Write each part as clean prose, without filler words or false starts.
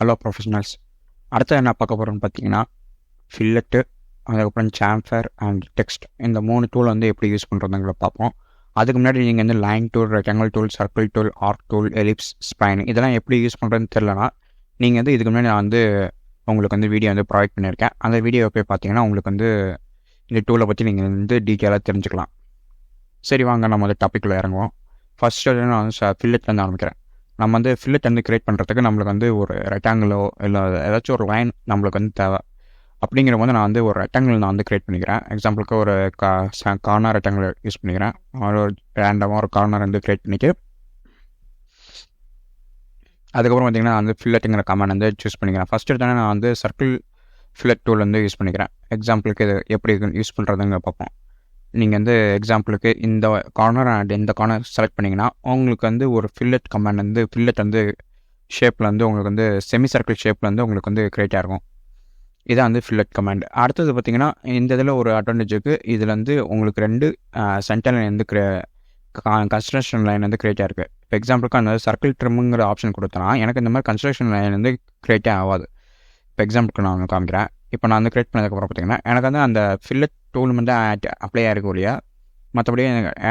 Hello professionals. அடுத்து என்ன பார்க்க போகிறோன்னு பார்த்தீங்கன்னா, ஃபில்லெட்டு, அதுக்கப்புறம் சாம்ஃபர் அண்ட் டெக்ஸ்ட், இந்த 3 டூல் வந்து எப்படி யூஸ் பண்ணுறதுங்கிற பார்ப்போம். அதுக்கு முன்னாடி நீங்கள் வந்து line tool, rectangle tool, circle tool, arc tool, ellipse, spline இதெல்லாம் எப்படி யூஸ் பண்ணுறதுன்னு தெரியலனா, நீங்கள் வந்து இதுக்கு முன்னாடி நான் வந்து உங்களுக்கு வந்து வீடியோ வந்து ப்ரொவைட் பண்ணியிருக்கேன். அந்த வீடியோ போய் பார்த்தீங்கன்னா உங்களுக்கு வந்து இந்த டூலை பற்றி நீங்கள் வந்து டீட்டெயிலாக தெரிஞ்சுக்கலாம். சரி, வாங்க நம்ம வந்து டாப்பிக்கில் இறங்குவோம். ஃபஸ்ட்டு நான் வந்து ஃபில்லெட்லேருந்து ஆரம்பிக்கிறேன். நம்ம வந்து ஃபில்லெட் வந்து கிரியேட் பண்ணுறதுக்கு நம்மளுக்கு வந்து ஒரு ரெக்டாங்கிளோ இல்லை ஏதாச்சும் ஒரு லைன் நம்மளுக்கு வந்து தேவை. அப்படிங்கிற போது நான் வந்து ஒரு ரெக்டாங்கிள் நான் வந்து கிரியேட் பண்ணிக்கிறேன். எக்ஸாம்பிளுக்கு ஒரு கார்னர் ரெக்டாங்கிள் யூஸ் பண்ணிக்கிறேன். ஒரு ரேண்டமாக ஒரு கார்னர் வந்து கிரியேட் பண்ணிட்டு அதுக்கப்புறம் பார்த்திங்கன்னா நான் வந்து ஃபில்லெட்டுங்கிற கமெண்ட் வந்து சூஸ் பண்ணிக்கிறேன். ஃபஸ்ட்டு எடுத்தானே நான் வந்து சர்க்கிள் ஃபில்லெட் டூல் வந்து யூஸ் பண்ணிக்கிறேன். எக்ஸாம்பிளுக்கு இது எப்படி யூஸ் பண்ணுறதுங்க பார்ப்போம். நீங்கள் வந்து எக்ஸாம்பிளுக்கு இந்த கார்னர் அண்ட் இந்த கார்னர் செலக்ட் பண்ணிங்கன்னா உங்களுக்கு வந்து ஒரு ஃபில்லெட் கமெண்ட் வந்து ஃபில்லெட் வந்து ஷேப்பில் வந்து உங்களுக்கு வந்து செமி சர்க்கிள் ஷேப்பில் வந்து உங்களுக்கு வந்து கிரியேட் ஆகும். இதான் வந்து ஃபில்லெட் கமெண்ட். அடுத்தது பார்த்திங்கன்னா இந்த இதில் ஒரு அட்வான்டேஜ் இருக்குது. இதில் வந்து உங்களுக்கு 2 சென்டர் லைன் வந்து கன்ஸ்ட்ரக்ஷன் லைன் வந்து கிரியேட் ஆகிருக்கு. இப்போ எக்ஸாம்பிளுக்கு அந்த சர்க்கிள் ட்ரிம்முங்கிற ஆப்ஷன் கொடுத்தனா எனக்கு இந்த மாதிரி கன்ஸ்ட்ரக்ஷன் லைன் வந்து கிரியேட்டே ஆகாது. இப்போ எக்ஸாம்பிளுக்கு நான் வந்து காமிக்கிறேன். இப்போ நான் வந்து கிரியேட் பண்ணதுக்கப்புறம் பார்த்திங்கன்னா எனக்கு வந்து அந்த ஃபில்லெட் டூல் வந்து அப்ளை ஆகிருக்கும் இல்லையா, மற்றபடி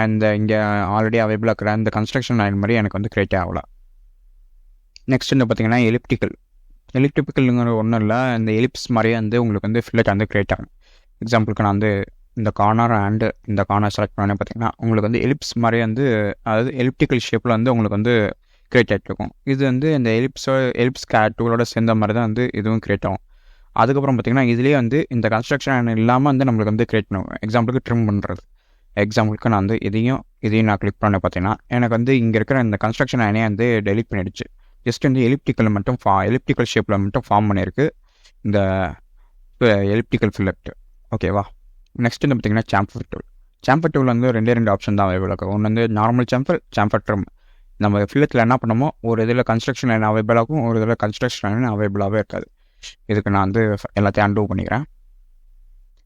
அந்த இங்கே ஆல்ரெடி அவைபிளாக இருக்கிற அந்த கன்ஸ்ட்ரக்ஷன் லைன் மாதிரி எனக்கு வந்து கிரியேட்டே ஆகல. நெக்ஸ்ட் வந்து பார்த்திங்கன்னா எலிப்டிக்கல்ங்கிற ஒன்றும் இல்லை, இந்த எலிப்ஸ் மாதிரியே வந்து உங்களுக்கு வந்து ஃபில்லெட் வந்து கிரியேட் ஆகும். எக்ஸாம்பிளுக்கு நான் வந்து இந்த கார்னர் அண்டு இந்த கார்னர் செலக்ட் பண்ணே பார்த்திங்கன்னா உங்களுக்கு வந்து எலிப்ஸ் மாதிரி வந்து அதாவது எலிப்டிக்கல் ஷேப்பில் வந்து உங்களுக்கு வந்து கிரியேட் ஆகிட்டு இருக்கும். இது வந்து இந்த எலிப்ஸ் டூலோட சேர்ந்த மாதிரி தான் வந்து இதுவும் கிரியேட் ஆகும். அதுக்கப்புறம் பார்த்திங்கன்னா இதுலேயே வந்து இந்த கன்ஸ்ட்ரக்ஷன் இல்லாமல் வந்து நம்மளுக்கு வந்து கிரியேட் பண்ணுவோம். எக்ஸாம்பிளுக்கு ட்ரிம் பண்ணுறது. எக்ஸாம்பிளுக்கு நான் வந்து இதையும் நான் கிளிக் பண்ண பார்த்தீங்கன்னா எனக்கு வந்து இங்கே இருக்கிற இந்த கன்ஸ்ட்ரக்ஷன் லைனே வந்து டெலிட் பண்ணிடுச்சு. ஜஸ்ட் வந்து எலிப்டிக்கல் ஷேப்பில் மட்டும் ஃபார்ம் பண்ணியிருக்கு இந்த எலிப்டிக்கல் ஃபில்லெட். ஓகேவா. நெக்ஸ்ட் வந்து பார்த்திங்கன்னா சாம்பர் டூல் வந்து 2 ஆப்ஷன் தான் அவைபிள் ஆகும். ஒன்று வந்து நார்மல் சாம்பர் ட்ரிம். நம்ம ஃபில்லெட்டில் என்ன பண்ணமோ ஒரு இதில் கன்ஸ்ட்ரக்ஷன் லைன் அவைபிள் ஆகும், ஒரு இதில் கன்ஸ்ட்ரக்ஷன் லைன் அவைபிளாகவே இருக்காது. இதுக்கு நான் வந்து எல்லாத்தையும் அன்டூ பண்ணிக்கிறேன்.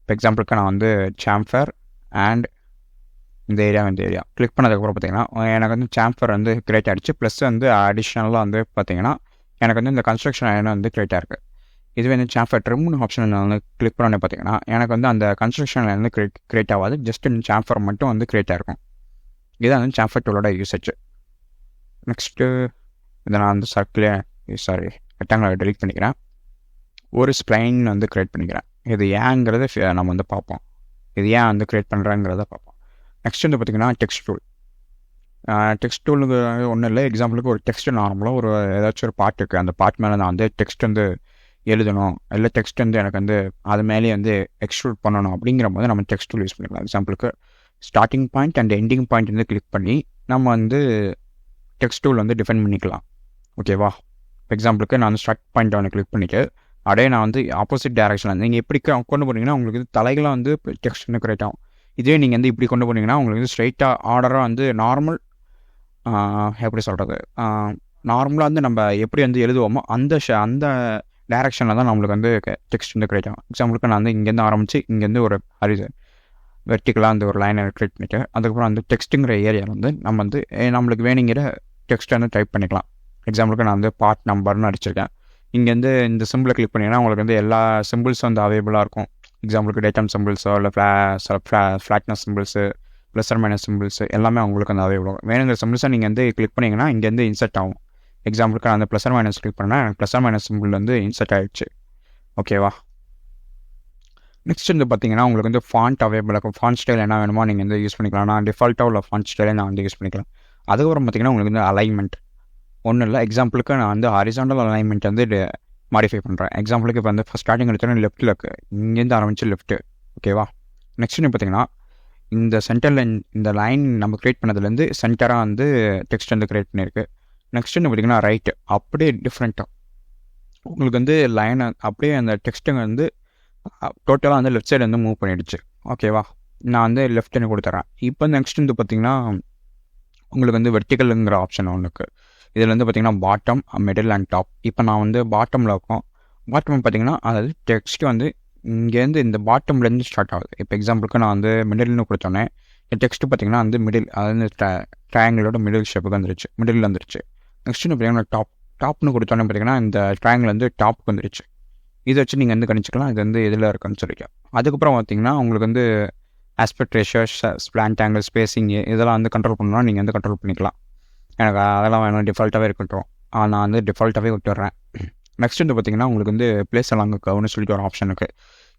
இப்போ எக்ஸாம்பிளுக்கு நான் வந்து சாம்பர் அண்ட் இந்த ஏரியா கிளிக் பண்ணதுக்கப்புறம் பார்த்திங்கன்னா எனக்கு வந்து சாம்பர் வந்து கிரியேட் ஆகிடுச்சு. ப்ளஸ் வந்து அடிஷ்னலாக வந்து பார்த்திங்கன்னா எனக்கு வந்து இந்த கன்ஸ்ட்ரக்ஷன் லைன் வந்து கிரியேட் ஆகிருக்கு. இதுவே வந்து சாம்பர் ட்ரிம்னு ஆப்ஷன் வந்து கிளிக் பண்ண பார்த்திங்கன்னா எனக்கு வந்து அந்த கன்ஸ்ட்ரக்ஷன் லைன் வந்து கிரியேட் ஆகாது. ஜஸ்ட் இந்த சாம்பர் மட்டும் வந்து கிரியேட் ஆகிருக்கும். இதுதான் வந்து சாம்பர் டூலோட யூசேஜ். நெக்ஸ்ட்டு இதை நான் வந்து ரெக்டாங்கிளை டெலிட் பண்ணிக்கிறேன். ஒரு ஸ்ப்ளைன் வந்து க்ரியேட் பண்ணிக்கிறேன். இது ஏங்கிறத நம்ம வந்து பார்ப்போம். இது ஏன் வந்து க்ரியேட் பண்ணுறேங்கிறத பார்ப்போம். நெக்ஸ்ட் வந்து பார்த்திங்கன்னா டெக்ஸ்ட் டூலுக்கு ஒன்றும் இல்லை. எக்ஸாம்பிளுக்கு ஒரு டெக்ஸ்ட்டு நார்மலாக ஒரு ஏதாச்சும் ஒரு பார்ட் இருக்குது. அந்த பார்ட் மேலே நான் வந்து டெக்ஸ்ட் வந்து எழுதணும், இல்லை டெக்ஸ்ட் வந்து எனக்கு வந்து அது மேலே வந்து எக்ஸ்ட்ரூட் பண்ணணும் அப்படிங்கிற போது நம்ம டெக்ஸ்ட் டூல் யூஸ் பண்ணிக்கலாம். எக்ஸாம்பிளுக்கு starting point and ending point வந்து கிளிக் பண்ணி நம்ம வந்து டெக்ஸ்ட் டூல் வந்து டிஃபைன் பண்ணிக்கலாம். ஓகேவா. எக்ஸாம்பிளுக்கு நான் வந்து ஸ்டார்ட் பாயிண்ட் ஒன்று கிளிக் பண்ணிவிட்டு அப்படியே நான் வந்து ஆப்போசிட் டைரக்ஷனில் நீங்கள் எப்படி கொண்டு போனீங்கன்னா உங்களுக்கு தலைகளாக வந்து டெக்ஸ்ட் வந்து கிரியேட் ஆகும். இதே நீங்கள் வந்து இப்படி கொண்டு போனீங்கன்னா உங்களுக்கு வந்து ஸ்ட்ரைட்டாக ஆர்டராக வந்து நார்மல் எப்படி சொல்கிறது நார்மலாக வந்து நம்ம எப்படி வந்து எழுதுவோமோ அந்த டைரக்ஷனில் தான் நம்மளுக்கு வந்து டெக்ஸ்ட் வந்து கிரியேட் ஆகும். எக்ஸாம்பிளுக்கு நான் வந்து இங்கேருந்து ஆரம்பித்து இங்கேருந்து ஒரு வெர்டிக்கலாக அந்த ஒரு லைனை கிரியேட் பண்ணிவிட்டு அதுக்கப்புறம் அந்த டெக்ஸ்ட்டுங்கிற ஏரியாவில் வந்து நம்ம வந்து நம்மளுக்கு வேணுங்கிற டெக்ஸ்ட்டை வந்து டைப் பண்ணிக்கலாம். எக்ஸாம்பிளுக்கு நான் வந்து பார்ட் நம்பர்னு அடிச்சிருக்கேன். இங்கேருந்து இந்த சிம்பிளை கிளிக் பண்ணிங்கன்னா உங்களுக்கு வந்து எல்லா சிம்பிள்ஸும் வந்து அவைபிளாக இருக்கும். எக்ஸாம்பிளுக்கு டேட்டம் சிம்பிள்ஸோ இல்லை flatness symbols, plus or minus symbols எல்லாமே உங்களுக்கு வந்து அவைபிள் ஆகும். வேணுங்கிற சிம்பிள்ஸை நீங்கள் வந்து கிளிக் பண்ணிங்கன்னா இங்கேருந்து இன்சர்ட் ஆகும். எக்ஸாம்பிளுக்கு நான் அந்த ப்ளஸ் ஆர் மைனஸ் கிளிக் பண்ணால் எனக்கு ப்ளஸ் ஆர் மைனஸ் சிம்பிள் வந்து இன்சர்ட் ஆகிடுச்சு. ஓகேவா. நெக்ஸ்ட் வந்து பார்த்திங்கன்னா உங்களுக்கு வந்து ஃபாண்ட் அவைபிள் இருக்கும். ஃபாண்ட் ஸ்டைல் என்ன வேணுமோ நீங்கள் வந்து யூஸ் பண்ணிக்கலாம். நான் டிஃபால்ட்டாக உள்ள ஃபாண்ட் ஸ்டைலை நான் வந்து யூஸ் பண்ணிக்கலாம். அதுக்கப்புறம் பார்த்திங்கன்னா உங்களுக்கு வந்து அலைன்மெண்ட் ஒன்றும் இல்லை. எக்ஸாம்பிளுக்கு நான் வந்து ஹாரிசாண்டல் அலைன்மெண்ட் வந்து மாடிஃபை பண்ணுறேன். எக்ஸாம்பிளுக்கு இப்போ வந்து ஃபஸ்ட் ஸ்டார்டிங் எடுத்தோன்னா லெஃப்ட்டில் இருக்குது, இங்கேருந்து ஆரம்பிச்சு லெஃப்ட்டு. ஓகேவா. நெக்ஸ்ட் பார்த்திங்கன்னா இந்த சென்டரில் இந்த லைன் நம்ம க்ரியேட் பண்ணதுலேருந்து சென்டராக வந்து டெக்ஸ்ட் வந்து க்ரியேட் பண்ணியிருக்கு. நெக்ஸ்ட் பார்த்திங்கன்னா ரைட்டு அப்படியே டிஃப்ரெண்ட்டாக உங்களுக்கு வந்து லைனை அப்படியே அந்த டெக்ஸ்ட்டுங்க வந்து டோட்டலாக வந்து லெஃப்ட் சைடு வந்து மூவ் பண்ணிடுச்சு. ஓகேவா. நான் வந்து லெஃப்ட்டுன்னு கொடுத்துட்றேன். இப்போ நெக்ஸ்ட் வந்து பார்த்திங்கன்னா உங்களுக்கு வந்து வெர்டிக்கலுங்கிற ஆப்ஷன் ஒன்றுக்கு. இதில் வந்து பார்த்திங்கன்னா பாட்டம், மிடில் அண்ட் டாப். இப்போ நான் வந்து பாட்டமில் இருக்கோம். பாட்டம் பார்த்திங்கன்னா அதாவது டெக்ஸ்ட்டு வந்து இங்கேருந்து இந்த பாட்டம்லேருந்து ஸ்டார்ட் ஆகுது. இப்போ எக்ஸாம்பிளுக்கு நான் வந்து மிடில்னு கொடுத்தோன்னே இந்த டெக்ஸ்ட்டு பார்த்திங்கன்னா வந்து மிடில் அதாவது ட்ரையாங்கிளோட மிடில் ஷேப்புக்கு மிடில் வந்துருச்சு. நெக்ஸ்ட்டு பார்த்திங்கன்னா டாப்னு கொடுத்தோன்னே பார்த்தீங்கன்னா இந்த ட்ரையாங்கிள் வந்து டாப்புக்கு வந்துடுச்சு. இதை வச்சு நீங்கள் வந்து கணிச்சிக்கலாம் இது வந்து எதில் இருக்குன்னு சொல்லிக்கலாம். அதுக்கப்புறம் பார்த்தீங்கன்னா உங்களுக்கு வந்து aspect ratio, slant angle, spacing இதெல்லாம் வந்து கண்ட்ரோல் பண்ணணும்னா நீங்கள் வந்து கண்ட்ரோல் பண்ணிக்கலாம். எனக்கு அதெல்லாம் வேணும், டிஃபால்ட்டாகவே இருக்கட்டும். நான் வந்து டிஃபால்ட்டாகவே விட்டுறேன். நெக்ஸ்ட் வந்து பார்த்தீங்கன்னா உங்களுக்கு வந்து பிளேஸ் அலாங் கர்வ்னு சொல்லிட்டு ஒரு ஆப்ஷன் இருக்குது.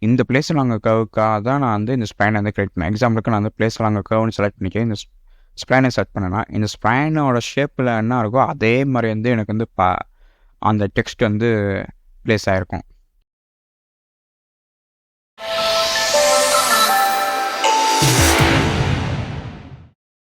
இந்த பிளேஸ் அலாங் கர்வுக்காக தான் நான் வந்து இந்த ஸ்பைனை வந்து கிரியேட் பண்ணேன். எக்ஸாம்பிளுக்கு நான் வந்து பிளேஸ் அலாங் கர்வ்னு செலக்ட் பண்ணிக்க இந்த ஸ்பைனை செலக்ட் பண்ணேன்னா இந்த ஸ்பைனோட ஷேப்பில் என்ன இருக்கோ அதே மாதிரி வந்து எனக்கு வந்து அந்த டெக்ஸ்ட் வந்து ப்ளேஸ் ஆகிருக்கும்.